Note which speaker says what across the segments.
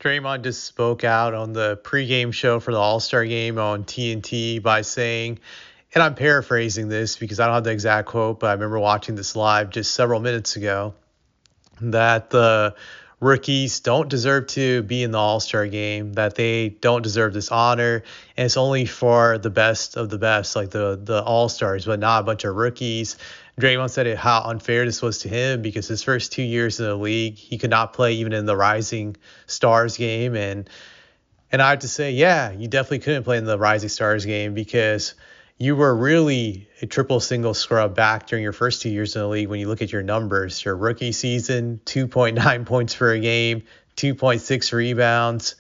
Speaker 1: Draymond just spoke out on the pregame show for the All-Star game on TNT by saying, and I'm paraphrasing this because I don't have the exact quote, but I remember watching this live just several minutes ago, that the rookies don't deserve to be in the All-Star game, that they don't deserve this honor, and it's only for the best of the best, like the All-Stars, but not a bunch of rookies. Draymond said how unfair this was to him because his first 2 years in the league, he could not play even in the Rising Stars game, and I have to say, yeah, you definitely couldn't play in the Rising Stars game because you were really a triple single scrub back during your first 2 years in the league when you look at your numbers. Your rookie season, 2.9 points per game, 2.6 rebounds,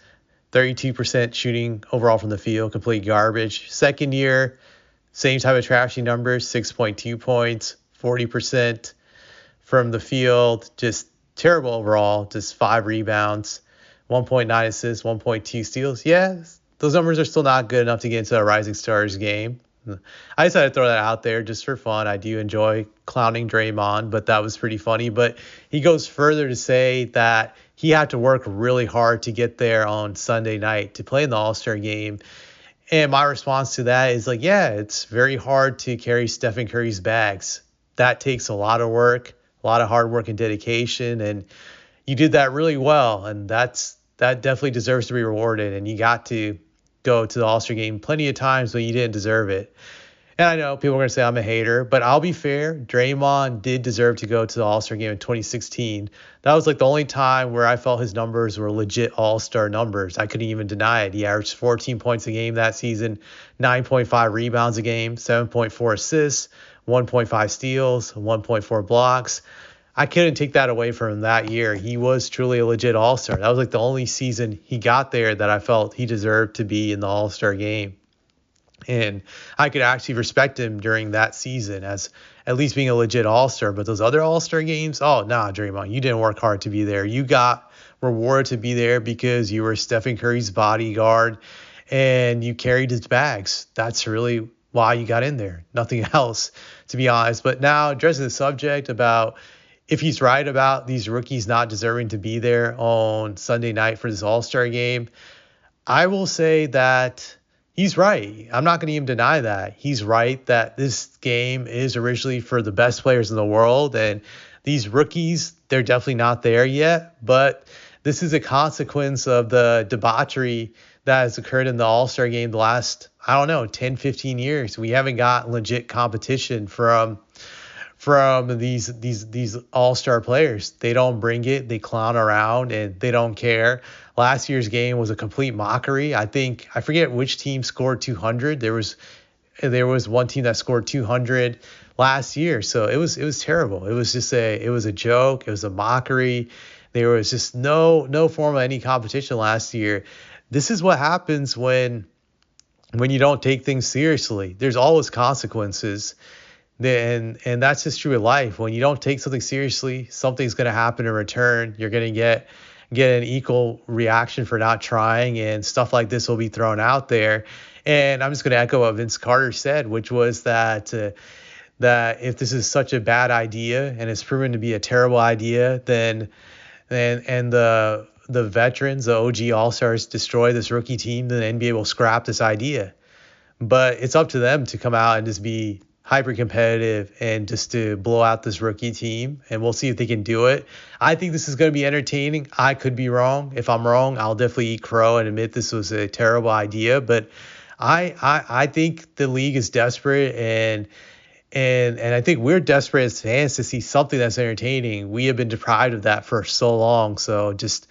Speaker 1: 32% shooting overall from the field, complete garbage. Second year, same type of trashy numbers, 6.2 points, 40% from the field, just terrible overall, just 5 rebounds, 1.9 assists, 1.2 steals. Yeah, those numbers are still not good enough to get into a Rising Stars game. I decided to throw that out there just for fun. I do enjoy clowning Draymond, but that was pretty funny. But he goes further to say that he had to work really hard to get there on Sunday night to play in the All-Star game. And my response to that is like, yeah, it's very hard to carry Stephen Curry's bags. That takes a lot of work, a lot of hard work and dedication. And you did that really well. And that definitely deserves to be rewarded. And you got to go to the All-Star game plenty of times when you didn't deserve it. And I know people are going to say I'm a hater, but I'll be fair. Draymond did deserve to go to the All-Star game in 2016. That was like the only time where I felt his numbers were legit All-Star numbers. I couldn't even deny it. He averaged 14 points a game that season, 9.5 rebounds a game, 7.4 assists, 1.5 steals, 1.4 blocks. I couldn't take that away from him that year. He was truly a legit All-Star. That was like the only season he got there that I felt he deserved to be in the All-Star game. And I could actually respect him during that season as at least being a legit All-Star. But those other All-Star games, oh, nah, Draymond, you didn't work hard to be there. You got rewarded to be there because you were Stephen Curry's bodyguard and you carried his bags. That's really why you got in there. Nothing else, to be honest. But now addressing the subject about if he's right about these rookies not deserving to be there on Sunday night for this All-Star game, I will say that he's right. I'm not going to even deny that. He's right that this game is originally for the best players in the world, and these rookies, they're definitely not there yet, but this is a consequence of the debauchery that has occurred in the All-Star game the last, 10, 15 years. We haven't got legit competition from these all-star players. They don't bring it. They clown around and they don't care. Last year's game was a complete mockery. I forget which team scored 200. There was one team that scored 200 last year. So it was terrible. It was a joke. It was a mockery. There was just no form of any competition last year. This is what happens when you don't take things seriously. There's always consequences. And that's just true of life. When you don't take something seriously, something's going to happen in return. You're going to get an equal reaction for not trying, and stuff like this will be thrown out there. And I'm just going to echo what Vince Carter said, which was that if this is such a bad idea and it's proven to be a terrible idea, then the veterans, the OG All-Stars, destroy this rookie team, then the NBA will scrap this idea. But it's up to them to come out and just be hyper competitive and just to blow out this rookie team, and we'll see if they can do it. I think this is going to be entertaining. I could be wrong. If I'm wrong, I'll definitely eat crow and admit this was a terrible idea, but I think the league is desperate, and I think we're desperate as fans to see something that's entertaining. We have been deprived of that for so long. So just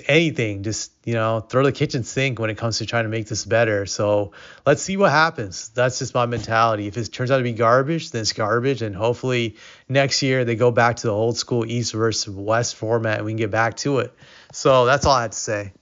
Speaker 1: anything, throw the kitchen sink when it comes to trying to make this better. So let's see what happens. That's just my mentality. If it turns out to be garbage, then it's garbage. And hopefully next year they go back to the old school East versus West format and we can get back to it. So that's all I had to say.